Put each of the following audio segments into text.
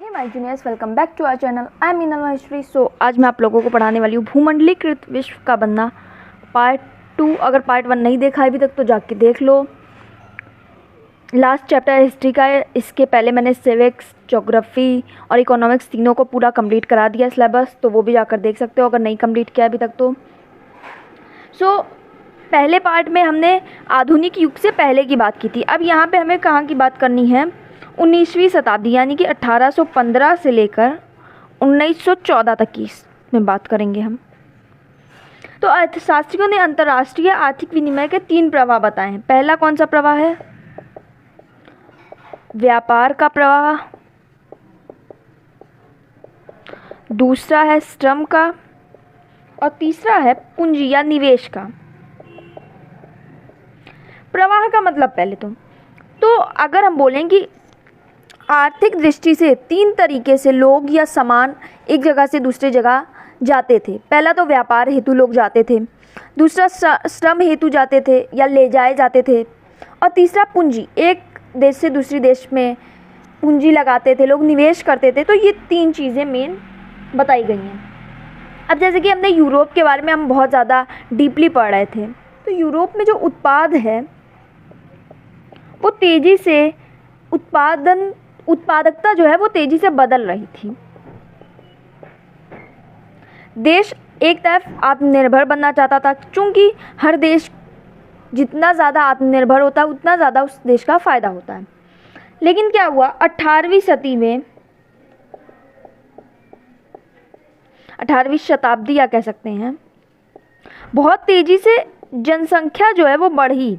Hey my juniors, welcome back to our channel. I am Meenal Maheshwari. आज मैं आप लोगों को पढ़ाने वाली हूँ भूमंडलीकृत विश्व का बनना पार्ट 2। अगर पार्ट 1 नहीं देखा है अभी तक तो जाके देख लो। लास्ट चैप्टर हिस्ट्री का है। इसके पहले मैंने सिविक्स, ज्योग्राफी और इकोनॉमिक्स तीनों को पूरा कंप्लीट करा दिया सिलेबस, तो वो भी जाकर देख सकते हो अगर नहीं कंप्लीट किया अभी तक तो। पहले पार्ट में हमने आधुनिक युग से पहले की बात की थी। अब यहाँ पे हमें कहाँ की बात करनी है? 19वीं शताब्दी यानी कि 1815 से लेकर 1914 तक की में बात करेंगे हम। तो अर्थशास्त्रियों ने अंतर्राष्ट्रीय आर्थिक विनिमय के 3 प्रवाह बताए हैं। पहला कौन सा प्रवाह है? व्यापार का प्रवाह। दूसरा है श्रम का और तीसरा है पूंजी या निवेश का। प्रवाह का मतलब पहले तो अगर हम बोलें कि आर्थिक दृष्टि से 3 तरीके से लोग या सामान एक जगह से दूसरी जगह जाते थे। पहला तो व्यापार हेतु लोग जाते थे, दूसरा श्रम हेतु जाते थे या ले जाए जाते थे, और तीसरा पूंजी, एक देश से दूसरे देश में पूंजी लगाते थे लोग, निवेश करते थे। तो ये 3 चीज़ें मेन बताई गई हैं। अब जैसे कि हमने यूरोप के बारे में हम बहुत ज़्यादा डीपली पढ़ रहे थे, तो यूरोप में जो उत्पाद है वो तेज़ी से उत्पादकता जो है वो तेज़ी से बदल रही थी। देश एक तरफ आत्मनिर्भर बनना चाहता था, क्योंकि हर देश जितना ज़्यादा आत्मनिर्भर होता है उतना ज़्यादा उस देश का फ़ायदा होता है। लेकिन क्या हुआ? 18वीं शताब्दी या कह सकते हैं, बहुत तेज़ी से जनसंख्या जो है वो बढ़ी।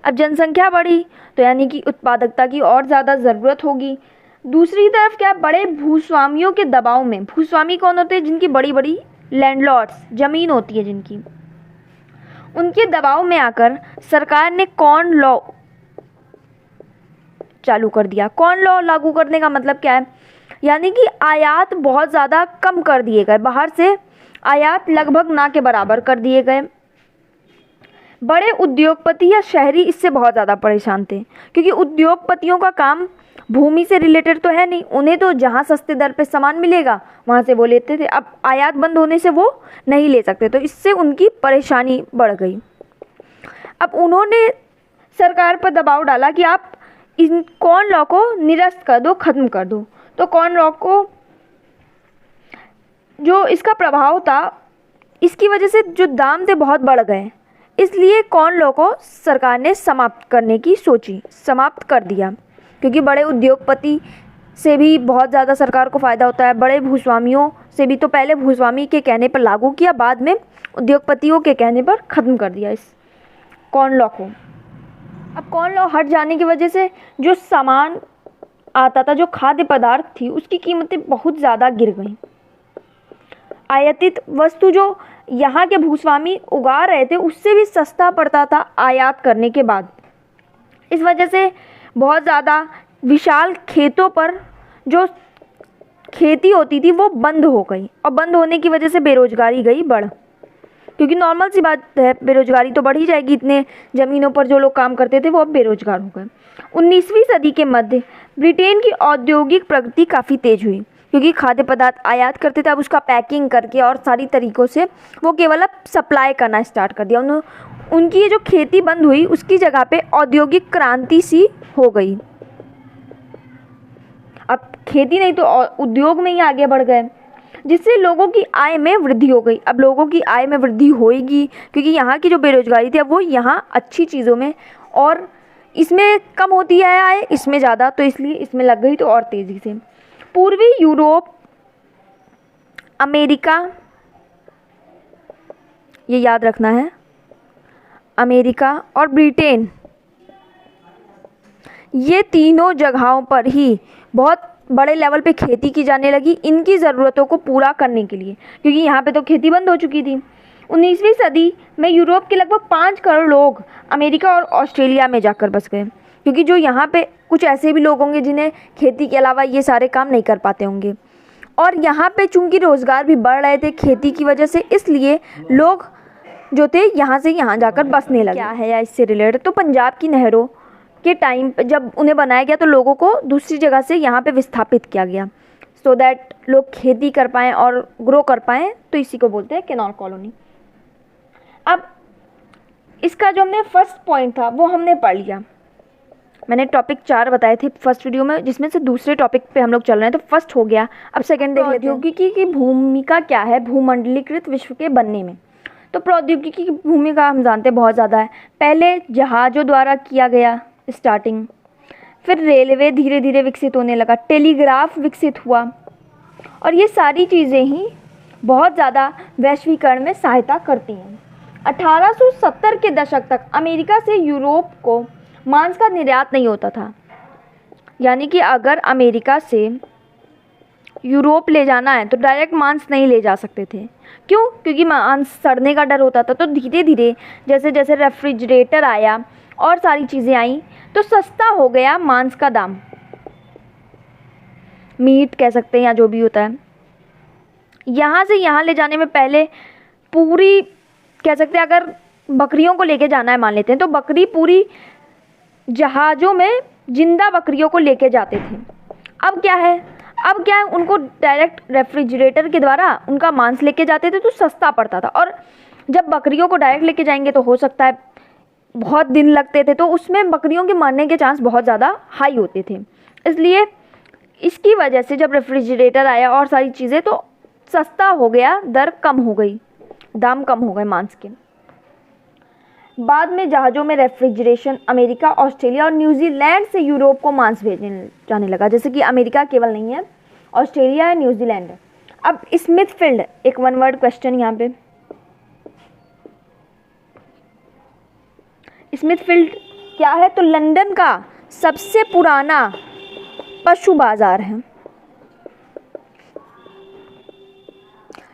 अब जनसंख्या बढ़ी तो यानी कि उत्पादकता की और ज़्यादा ज़रूरत होगी। दूसरी तरफ क्या, बड़े भूस्वामियों के दबाव में, भूस्वामी कौन होते हैं? जिनकी बड़ी बड़ी लैंडलॉर्ड्स, ज़मीन होती है जिनकी, उनके दबाव में आकर सरकार ने कॉर्न लॉ चालू कर दिया। कॉर्न लॉ लागू करने का मतलब क्या है? यानी कि आयात बहुत ज़्यादा कम कर दिए गए, बाहर से आयात लगभग ना के बराबर कर दिए गए। बड़े उद्योगपति या शहरी इससे बहुत ज़्यादा परेशान थे, क्योंकि उद्योगपतियों का काम भूमि से रिलेटेड तो है नहीं, उन्हें तो जहाँ सस्ते दर पे सामान मिलेगा वहाँ से वो लेते थे। अब आयात बंद होने से वो नहीं ले सकते, तो इससे उनकी परेशानी बढ़ गई। अब उन्होंने सरकार पर दबाव डाला कि आप इन कॉर्न लॉ को निरस्त कर दो, ख़त्म कर दो। तो कॉर्न लॉ को जो इसका प्रभाव था, इसकी वजह से जो दाम थे बहुत बढ़ गए, इसलिए कॉर्न लॉ को सरकार ने समाप्त करने की सोची, समाप्त कर दिया। क्योंकि बड़े उद्योगपति से भी बहुत ज़्यादा सरकार को फ़ायदा होता है, बड़े भूस्वामियों से भी। तो पहले भूस्वामी के कहने पर लागू किया, बाद में उद्योगपतियों के कहने पर ख़त्म कर दिया इस कॉर्न लॉ को। अब कॉर्न लॉ हट जाने की वजह से जो सामान आता था, जो खाद्य पदार्थ थी, उसकी कीमतें बहुत ज़्यादा गिर गई। आयातित वस्तु जो यहाँ के भूस्वामी उगा रहे थे उससे भी सस्ता पड़ता था आयात करने के बाद। इस वजह से बहुत ज़्यादा विशाल खेतों पर जो खेती होती थी वो बंद हो गई, और बंद होने की वजह से बेरोजगारी गई बढ़। क्योंकि नॉर्मल सी बात है, बेरोजगारी तो बढ़ ही जाएगी, इतने ज़मीनों पर जो लोग काम करते थे वो अब बेरोजगार हो गए। 19वीं सदी के मध्य ब्रिटेन की औद्योगिक प्रगति काफ़ी तेज हुई, क्योंकि खाद्य पदार्थ आयात करते थे, अब उसका पैकिंग करके और सारी तरीक़ों से वो केवल अब सप्लाई करना स्टार्ट कर दिया। उनकी ये जो खेती बंद हुई उसकी जगह पे औद्योगिक क्रांति सी हो गई। अब खेती नहीं तो उद्योग में ही आगे बढ़ गए, जिससे लोगों की आय में वृद्धि हो गई। अब लोगों की आय में वृद्धि होएगी क्योंकि यहाँ की जो बेरोजगारी थी अब वो यहाँ अच्छी चीज़ों में, और इसमें कम होती है आय, इसमें ज़्यादा, तो इसलिए इसमें लग गई तो और तेज़ी से। पूर्वी यूरोप, अमेरिका, ये याद रखना है, अमेरिका और ब्रिटेन, ये तीनों जगहों पर ही बहुत बड़े लेवल पे खेती की जाने लगी इनकी ज़रूरतों को पूरा करने के लिए, क्योंकि यहाँ पे तो खेती बंद हो चुकी थी। 19वीं सदी में यूरोप के लगभग 5 करोड़ लोग अमेरिका और ऑस्ट्रेलिया में जाकर बस गए, क्योंकि जो यहाँ पे कुछ ऐसे भी लोग होंगे जिन्हें खेती के अलावा ये सारे काम नहीं कर पाते होंगे, और यहाँ पे चूँकि रोज़गार भी बढ़ रहे थे खेती की वजह से, इसलिए लोग जो थे यहाँ से यहाँ जाकर बसने लगे। क्या है या इससे रिलेटेड? तो पंजाब की नहरों के टाइम पे जब उन्हें बनाया गया तो लोगों को दूसरी जगह से यहाँ पे विस्थापित किया गया, सो दैट लोग खेती कर पाएँ और ग्रो कर पाएँ, तो इसी को बोलते हैं कैनाल कॉलोनी। अब इसका जो हमने फर्स्ट पॉइंट था वो हमने पढ़ लिया। मैंने टॉपिक 4 बताए थे फर्स्ट वीडियो में, जिसमें से दूसरे टॉपिक पे हम लोग चल रहे हैं, तो फर्स्ट हो गया। अब सेकंड देख लेते हैं, प्रौद्योगिकी की भूमिका क्या है भूमंडलीकृत विश्व के बनने में। तो प्रौद्योगिकी की भूमिका हम जानते हैं बहुत ज़्यादा है। पहले जहाज़ों द्वारा किया गया स्टार्टिंग, फिर रेलवे धीरे धीरे विकसित होने लगा, टेलीग्राफ विकसित हुआ, और ये सारी चीज़ें ही बहुत ज़्यादा वैश्वीकरण में सहायता करती हैं। 1870 के दशक तक अमेरिका से यूरोप को मांस का निर्यात नहीं होता था, यानी कि अगर अमेरिका से यूरोप ले जाना है तो डायरेक्ट मांस नहीं ले जा सकते थे। क्यों? क्योंकि मांस सड़ने का डर होता था। तो धीरे धीरे जैसे जैसे रेफ्रिजरेटर आया और सारी चीज़ें आई तो सस्ता हो गया मांस का दाम, मीट कह सकते हैं या जो भी होता है। यहाँ से यहाँ ले जाने में पहले पूरी कह सकते हैं, अगर बकरियों को लेके जाना है मान लेते हैं, तो बकरी पूरी जहाज़ों में जिंदा बकरियों को लेके जाते थे। अब क्या है उनको डायरेक्ट रेफ्रिजरेटर के द्वारा उनका मांस लेके जाते थे तो सस्ता पड़ता था। और जब बकरियों को डायरेक्ट लेके जाएंगे तो हो सकता है बहुत दिन लगते थे, तो उसमें बकरियों के मरने के चांस बहुत ज़्यादा हाई होते थे। इसलिए इसकी वजह से जब रेफ्रिजरेटर आया और सारी चीज़ें, तो सस्ता हो गया, दर कम हो गई, दाम कम हो गए मांस के। बाद में जहाज़ों में रेफ्रिजरेशन अमेरिका, ऑस्ट्रेलिया और न्यूजीलैंड से यूरोप को मांस भेजने जाने लगा। जैसे कि अमेरिका केवल नहीं है, ऑस्ट्रेलिया है, न्यूजीलैंड है। अब स्मिथफील्ड, एक वन वर्ड क्वेश्चन यहाँ पे, स्मिथफील्ड क्या है? तो लंदन का सबसे पुराना पशु बाजार है।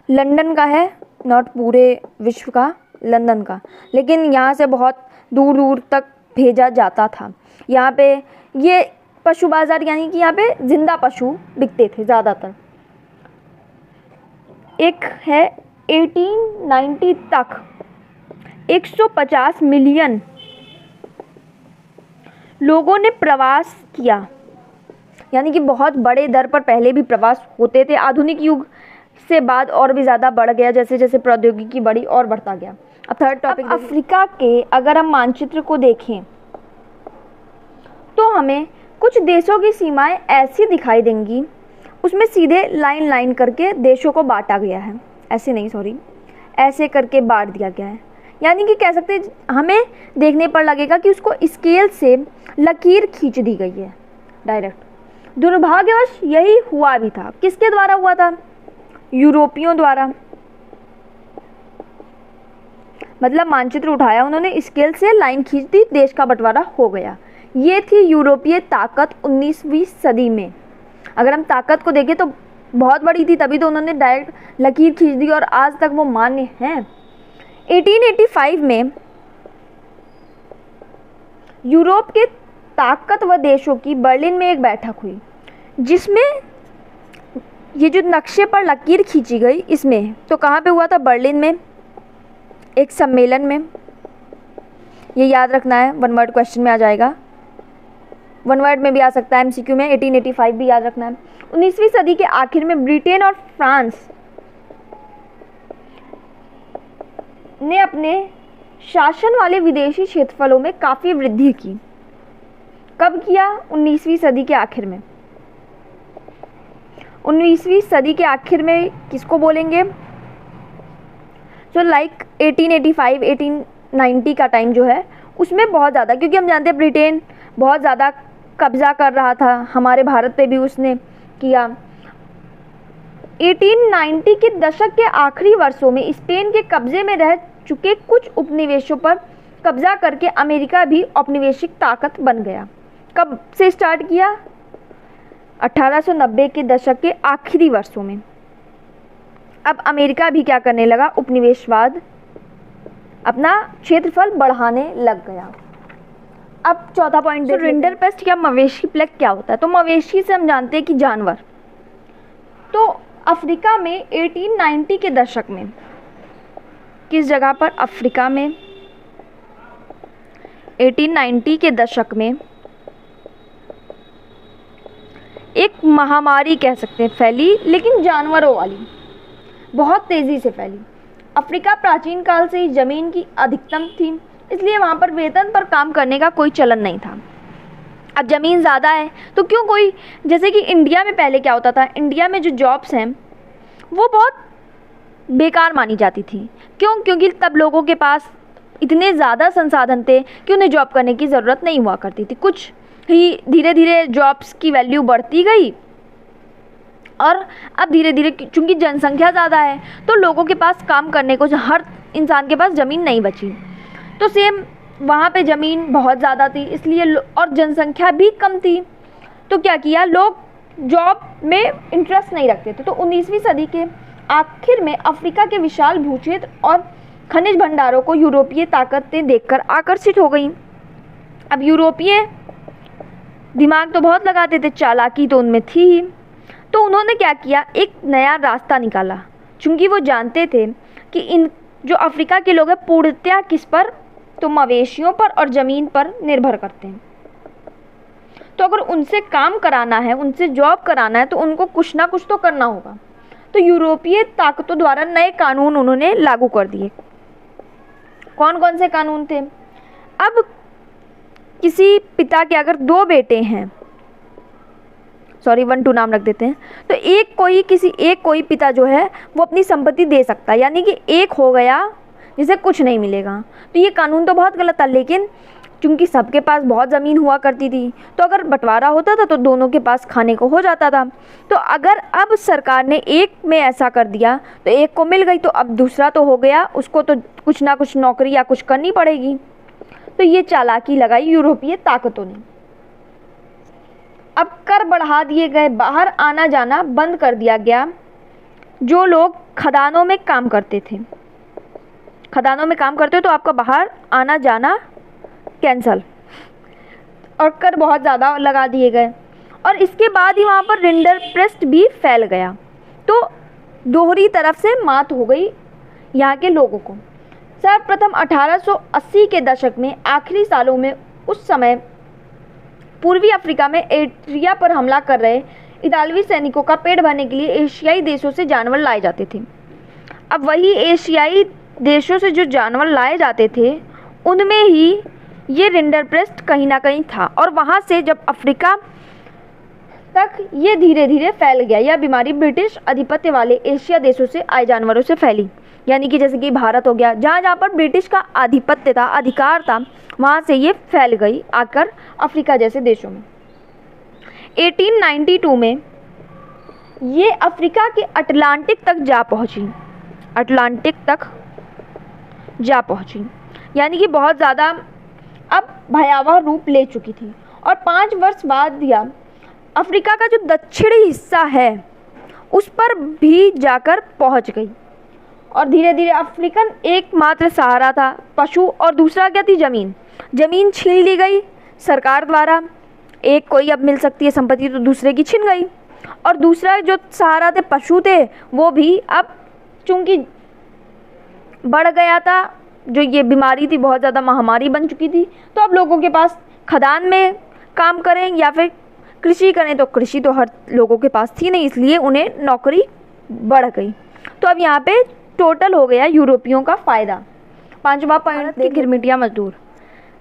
लंदन का है, नॉट पूरे विश्व का, लंदन का, लेकिन यहाँ से बहुत दूर दूर तक भेजा जाता था। यहाँ पे ये पशु बाज़ार, यानी कि यहाँ पे जिंदा पशु बिकते थे ज़्यादातर। एक है 1890 तक 150 मिलियन लोगों ने प्रवास किया, यानी कि बहुत बड़े दर पर पहले भी प्रवास होते थे। आधुनिक युग से बाद और भी ज़्यादा बढ़ गया, जैसे जैसे प्रौद्योगिकी बढ़ी और बढ़ता गया। अब थर्ड टॉपिक, अफ्रीका के अगर हम मानचित्र को देखें तो हमें कुछ देशों की सीमाएं ऐसी दिखाई देंगी, उसमें सीधे लाइन लाइन करके देशों को बांटा गया है, ऐसे नहीं सॉरी ऐसे करके बांट दिया गया है। यानी कि कह सकते हैं, हमें देखने पर लगेगा कि उसको स्केल से लकीर खींच दी गई है डायरेक्ट। दुर्भाग्यवश यही हुआ भी था। किसके द्वारा हुआ था? यूरोपियों द्वारा। मतलब मानचित्र उठाया उन्होंने, स्केल से लाइन खींच दी, देश का बंटवारा हो गया। ये थी यूरोपीय ताकत 19वीं सदी में। अगर हम ताकत को देखें तो बहुत बड़ी थी, तभी तो उन्होंने डायरेक्ट लकीर खींच दी और आज तक वो मान्य हैं। 1885 में यूरोप के ताकतवर देशों की बर्लिन में एक बैठक हुई, जिसमें ये जो नक्शे पर लकीर खींची गई इसमें, तो कहाँ पे हुआ था? बर्लिन में, एक सम्मेलन में। ये याद रखना है, वन वर्ड क्वेश्चन में आ जाएगा, वन वर्ड में भी आ सकता है एमसीक्यू में। 1885 भी याद रखना है। 19वीं सदी के आखिर में ब्रिटेन और फ्रांस ने अपने शासन वाले विदेशी क्षेत्रफलों में काफ़ी वृद्धि की। कब किया? 19वीं सदी के आखिर में। 19वीं सदी के आखिर में किसको बोलेंगे? जो लाइक 1885 1890 का टाइम जो है उसमें बहुत ज़्यादा, क्योंकि हम जानते हैं ब्रिटेन बहुत ज़्यादा कब्जा कर रहा था, हमारे भारत पे भी उसने किया। 1890 के दशक के आखिरी वर्षों में स्पेन के कब्जे में रह चुके कुछ उपनिवेशों पर कब्जा करके अमेरिका भी औपनिवेशिक ताकत बन गया। कब से स्टार्ट किया? 1890 के दशक के आखिरी वर्षों में। अब अमेरिका भी क्या करने लगा? उपनिवेशवाद, अपना क्षेत्रफल बढ़ाने लग गया। अब चौथा पॉइंट, रिंडरपेस्ट या मवेशी प्लेग क्या होता है? तो मवेशी से हम जानते हैं कि जानवर। तो अफ्रीका में 1890 के दशक में, किस जगह पर? अफ्रीका में 1890 के दशक में एक महामारी कह सकते हैं फैली, लेकिन जानवरों वाली, बहुत तेज़ी से फैली। अफ्रीका प्राचीन काल से ही ज़मीन की अधिकतम थी, इसलिए वहाँ पर वेतन पर काम करने का कोई चलन नहीं था। अब ज़मीन ज़्यादा है तो क्यों कोई, जैसे कि इंडिया में पहले क्या होता था, इंडिया में जो जॉब्स हैं वो बहुत बेकार मानी जाती थी। क्यों? क्योंकि तब लोगों के पास इतने ज़्यादा संसाधन थे कि उन्हें जॉब करने की ज़रूरत नहीं हुआ करती थी। कुछ ही धीरे धीरे जॉब्स की वैल्यू बढ़ती गई और अब धीरे धीरे चूँकि जनसंख्या ज़्यादा है तो लोगों के पास काम करने को, हर इंसान के पास ज़मीन नहीं बची। तो सेम वहाँ पे ज़मीन बहुत ज़्यादा थी, इसलिए और जनसंख्या भी कम थी, तो क्या किया, लोग जॉब में इंटरेस्ट नहीं रखते थे। तो 19वीं सदी के आखिर में अफ्रीका के विशाल भूक्षेत्र और खनिज भंडारों को यूरोपीय ताकतें देखकर आकर्षित हो गई। अब यूरोपीय दिमाग तो बहुत लगाते थे, चालाकी तो उनमें थी ही, तो उन्होंने क्या किया, एक नया रास्ता निकाला। चूँकि वो जानते थे कि इन जो अफ्रीका के लोग हैं पूर्णतया किस पर, तो मवेशियों पर और ज़मीन पर निर्भर करते हैं। तो अगर उनसे काम कराना है, उनसे जॉब कराना है, तो उनको कुछ ना कुछ तो करना होगा। तो यूरोपीय ताकतों द्वारा नए कानून उन्होंने लागू कर दिए। कौन कौन से कानून थे? अब किसी पिता के अगर 2 बेटे हैं, सॉरी 1 2 नाम रख देते हैं, तो एक कोई पिता जो है वो अपनी संपत्ति दे सकता है, यानी कि एक हो गया जिसे कुछ नहीं मिलेगा। तो ये कानून तो बहुत गलत था, लेकिन चूँकि सबके पास बहुत ज़मीन हुआ करती थी तो अगर बंटवारा होता था तो दोनों के पास खाने को हो जाता था। तो अगर अब सरकार ने एक में ऐसा कर दिया तो एक को मिल गई, तो अब दूसरा तो हो गया, उसको तो कुछ ना कुछ नौकरी या कुछ करनी पड़ेगी। तो ये चालाकी लगाई यूरोपीय ताकतों ने। अब कर बढ़ा दिए गए, बाहर आना जाना बंद कर दिया गया। जो लोग खदानों में काम करते थे, खदानों में काम करते हो तो आपका बाहर आना जाना कैंसल, और कर बहुत ज़्यादा लगा दिए गए। और इसके बाद ही वहाँ पर रिंडरपेस्ट भी फैल गया, तो दोहरी तरफ से मात हो गई यहाँ के लोगों को। सर्वप्रथम 1880 के दशक में आखिरी सालों में, उस समय पूर्वी अफ्रीका में एरिट्रिया पर हमला कर रहे इतालवी सैनिकों का पेट भरने के लिए एशियाई देशों से जानवर लाए जाते थे। अब वही एशियाई देशों से जो जानवर लाए जाते थे उनमें ही ये रिंडरपेस्ट कहीं ना कहीं था, और वहाँ से जब अफ्रीका तक ये धीरे धीरे फैल गया। यह बीमारी ब्रिटिश आधिपत्य वाले एशिया देशों से आए जानवरों से फैली, यानी कि जैसे कि भारत हो गया, जहाँ जहाँ पर ब्रिटिश का आधिपत्य था, अधिकार था, वहाँ से ये फैल गई आकर अफ्रीका जैसे देशों में। 1892 में ये अफ्रीका के अटलांटिक तक जा पहुँची, अटलांटिक तक जा पहुँची, यानी कि बहुत ज़्यादा अब भयावह रूप ले चुकी थी। और 5 वर्ष बाद यह अफ्रीका का जो दक्षिणी हिस्सा है उस पर भी जाकर पहुंच गई। और धीरे धीरे अफ्रीकन एकमात्र सहारा था पशु, और दूसरा क्या थी, ज़मीन। ज़मीन छीन ली गई सरकार द्वारा, एक कोई अब मिल सकती है संपत्ति तो दूसरे की छिन गई। और दूसरा जो सहारा थे पशु थे, वो भी अब चूँकि बढ़ गया था, जो ये बीमारी थी बहुत ज़्यादा महामारी बन चुकी थी, तो अब लोगों के पास खदान में काम करें या फिर कृषि करें, तो कृषि तो हर लोगों के पास थी नहीं, इसलिए उन्हें नौकरी बढ़ गई। तो अब यहाँ पे टोटल हो गया यूरोपियों का फ़ायदा। 5वां पॉइंट, गिरमिटिया मजदूर।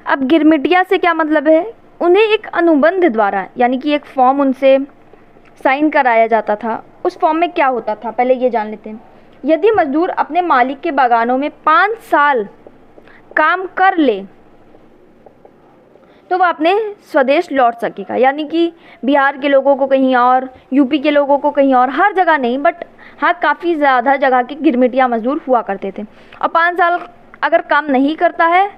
अब गिरमिटिया से क्या मतलब है, उन्हें एक अनुबंध द्वारा, यानी कि एक फॉर्म उनसे साइन कराया जाता था। उस फॉर्म में क्या होता था पहले ये जान लेते हैं। यदि मजदूर अपने मालिक के बागानों में 5 साल काम कर ले तो वह अपने स्वदेश लौट सकेगा, यानी कि बिहार के लोगों को कहीं और, यूपी के लोगों को कहीं और, हर जगह नहीं, बट हाँ काफ़ी ज़्यादा जगह के गिरमिटिया मजदूर हुआ करते थे। और 5 साल अगर काम नहीं करता है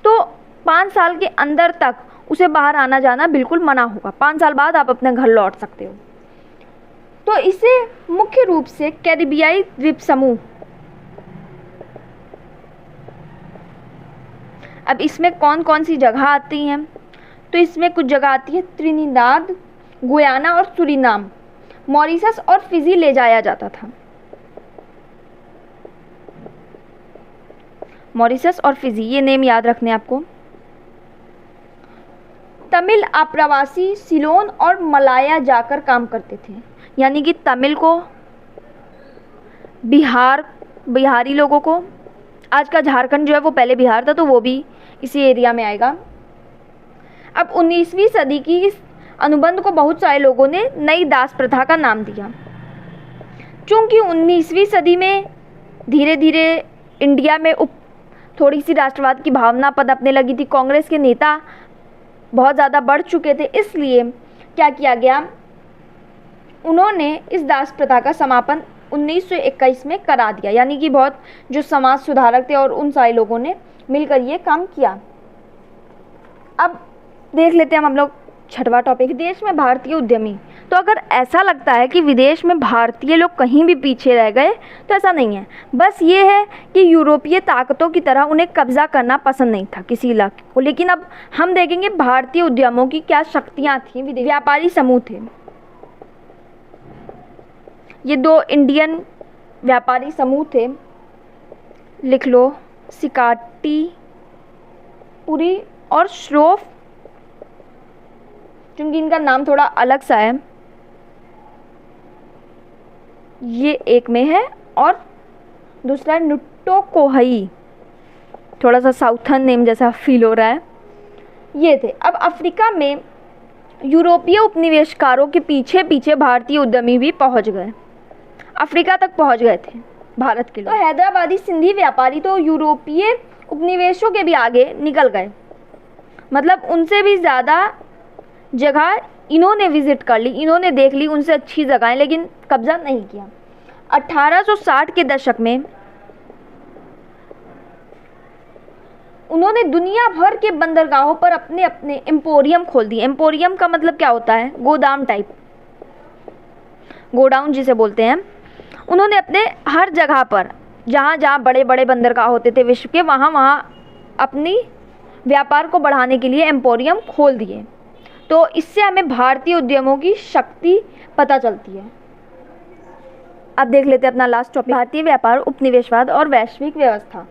तो 5 साल के अंदर तक उसे बाहर आना जाना बिल्कुल मना होगा। 5 साल बाद आप अपने घर लौट सकते हो। तो इसे मुख्य रूप से कैरिबियाई द्वीप समूह, अब इसमें कौन कौन सी जगह आती हैं, तो इसमें कुछ जगह आती है त्रिनिदाद, गुयाना और सूरीनाम। मॉरिशस और फिजी ले जाया जाता था। मॉरिशस और फिजी, ये नेम याद रखने आपको। तमिल आप्रवासी सिलोन और मलाया जाकर काम करते थे। यानी कि तमिल को बिहारी लोगों को, आज का झारखंड जो है वो पहले बिहार था, तो वो भी इसी एरिया में आएगा। अब 19वीं सदी की इस अनुबंध को बहुत सारे लोगों ने नई दास प्रथा का नाम दिया। चूँकि 19वीं सदी में धीरे धीरे इंडिया में थोड़ी सी राष्ट्रवाद की भावना पनपने लगी थी, कांग्रेस के नेता बहुत ज़्यादा बढ़ चुके थे, इसलिए क्या किया गया, उन्होंने इस दास प्रथा का समापन 1921 में करा दिया। यानी कि बहुत जो समाज सुधारक थे और उन सारे लोगों ने मिलकर ये काम किया। अब देख लेते हैं हम लोग छठवां टॉपिक, विदेश में भारतीय उद्यमी। तो अगर ऐसा लगता है कि विदेश में भारतीय लोग कहीं भी पीछे रह गए, तो ऐसा नहीं है। बस ये है कि यूरोपीय ताकतों की तरह उन्हें कब्जा करना पसंद नहीं था किसी इलाके को। लेकिन अब हम देखेंगे भारतीय उद्यमों की क्या शक्तियाँ थीं। व्यापारी समूह थे, ये 2 इंडियन व्यापारी समूह थे, लिख लो, सिकाटी पुरी और श्रोफ, क्योंकि इनका नाम थोड़ा अलग सा है, ये एक में है, और दूसरा नुट्टोकोहई, थोड़ा सा साउथर्न नेम जैसा फील हो रहा है, ये थे। अब अफ्रीका में यूरोपीय उपनिवेशकारों के पीछे पीछे भारतीय उद्यमी भी पहुंच गए, अफ्रीका तक पहुंच गए थे भारत के लोग। तो हैदराबादी सिंधी व्यापारी तो यूरोपीय उपनिवेशों के भी आगे निकल गए, मतलब उनसे भी ज़्यादा जगह इन्होंने विजिट कर ली, इन्होंने देख ली उनसे अच्छी जगहें, लेकिन कब्जा नहीं किया। 1860 के दशक में उन्होंने दुनिया भर के बंदरगाहों पर अपने अपने एम्पोरियम खोल दिए। एम्पोरियम का मतलब क्या होता है, गोदाम टाइप, गोडाउन जिसे बोलते हैं। उन्होंने अपने हर जगह पर जहाँ जहाँ बड़े बड़े बंदरगाह होते थे विश्व के, वहाँ वहाँ अपनी व्यापार को बढ़ाने के लिए एम्पोरियम खोल दिए। तो इससे हमें भारतीय उद्यमों की शक्ति पता चलती है। अब देख लेते हैं अपना लास्ट टॉपिक, भारतीय व्यापार, उपनिवेशवाद और वैश्विक व्यवस्था।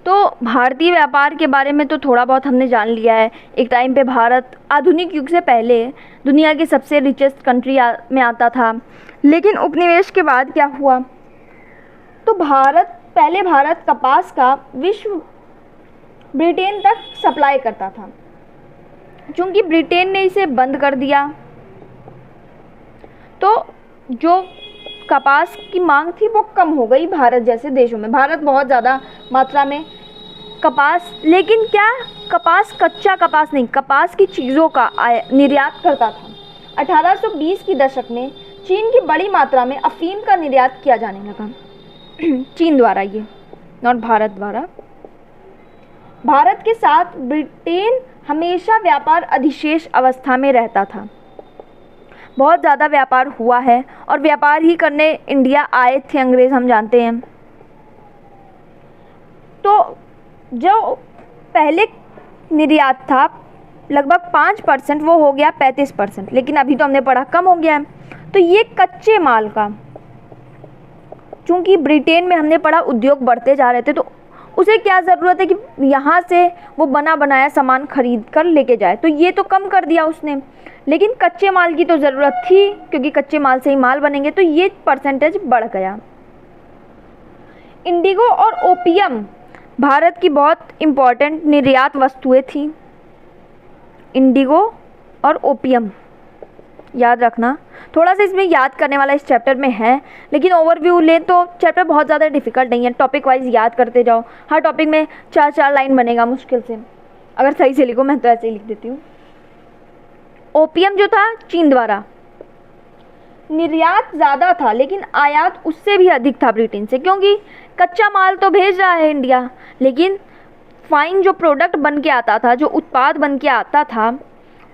तो भारतीय व्यापार के बारे में तो थोड़ा बहुत हमने जान लिया है। एक टाइम पे भारत आधुनिक युग से पहले दुनिया के सबसे रिचेस्ट कंट्री में आता था, लेकिन उपनिवेश के बाद क्या हुआ, तो पहले भारत कपास का विश्व ब्रिटेन तक सप्लाई करता था। चूँकि ब्रिटेन ने इसे बंद कर दिया, तो जो कपास की मांग थी वो कम हो गई भारत जैसे देशों में। भारत बहुत ज़्यादा मात्रा में कपास, लेकिन क्या कपास, कच्चा कपास नहीं, कपास की चीज़ों का निर्यात करता था। 1820 की दशक में चीन की बड़ी मात्रा में अफीम का निर्यात किया जाने लगा चीन द्वारा, ये नॉट भारत द्वारा। भारत के साथ ब्रिटेन हमेशा व्यापार अधिशेष अवस्था में रहता था। बहुत ज़्यादा व्यापार हुआ है और व्यापार ही करने इंडिया आए थे अंग्रेज़, हम जानते हैं। तो जो पहले निर्यात था लगभग 5%, वो हो गया 35%, लेकिन अभी तो हमने पढ़ा कम हो गया है। तो ये कच्चे माल का, चूँकि ब्रिटेन में हमने पढ़ा उद्योग बढ़ते जा रहे थे, तो उसे क्या ज़रूरत है कि यहाँ से वो बना बनाया सामान खरीद कर लेके जाए, तो ये तो कम कर दिया उसने। लेकिन कच्चे माल की तो ज़रूरत थी, क्योंकि कच्चे माल से ही माल बनेंगे, तो ये परसेंटेज बढ़ गया। इंडिगो और ओपियम भारत की बहुत इम्पॉर्टेंट निर्यात वस्तुएं थी। इंडिगो और ओपियम याद रखना, थोड़ा सा इसमें याद करने वाला इस चैप्टर में है, लेकिन ओवरव्यू ले तो चैप्टर बहुत ज़्यादा डिफिकल्ट नहीं है। टॉपिक वाइज याद करते जाओ, हर टॉपिक में 4-4 लाइन बनेगा मुश्किल से, अगर सही से लिखो। मैं तो ऐसे ही लिख देती हूँ। ओपियम जो था चीन द्वारा, निर्यात ज़्यादा था लेकिन आयात उससे भी अधिक था ब्रिटेन से, क्योंकि कच्चा माल तो भेज रहा है इंडिया, लेकिन फाइन जो प्रोडक्ट बन के आता था, जो उत्पाद बन के आता था,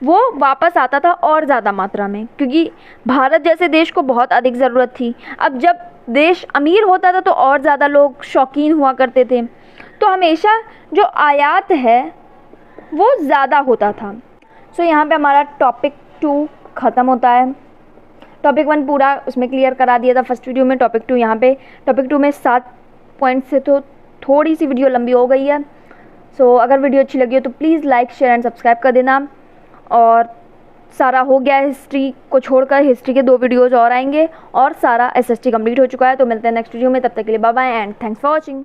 वो वापस आता था और ज़्यादा मात्रा में, क्योंकि भारत जैसे देश को बहुत अधिक ज़रूरत थी। अब जब देश अमीर होता था तो और ज़्यादा लोग शौकीन हुआ करते थे, तो हमेशा जो आयात है वो ज़्यादा होता था। सो यहाँ पे हमारा टॉपिक 2 ख़त्म होता है। टॉपिक 1 पूरा उसमें क्लियर करा दिया था फर्स्ट वीडियो में। टॉपिक 2 यहाँ पे, टॉपिक 2 में 7 पॉइंट से तो थोड़ी सी वीडियो लंबी हो गई है। सो अगर वीडियो अच्छी लगी हो तो please like, share and subscribe कर देना। और सारा हो गया, हिस्ट्री को छोड़कर हिस्ट्री के 2 वीडियोज़ और आएंगे और सारा SST कंप्लीट हो चुका है। तो मिलते हैं नेक्स्ट वीडियो में, तब तक के लिए bye bye and thanks for watching.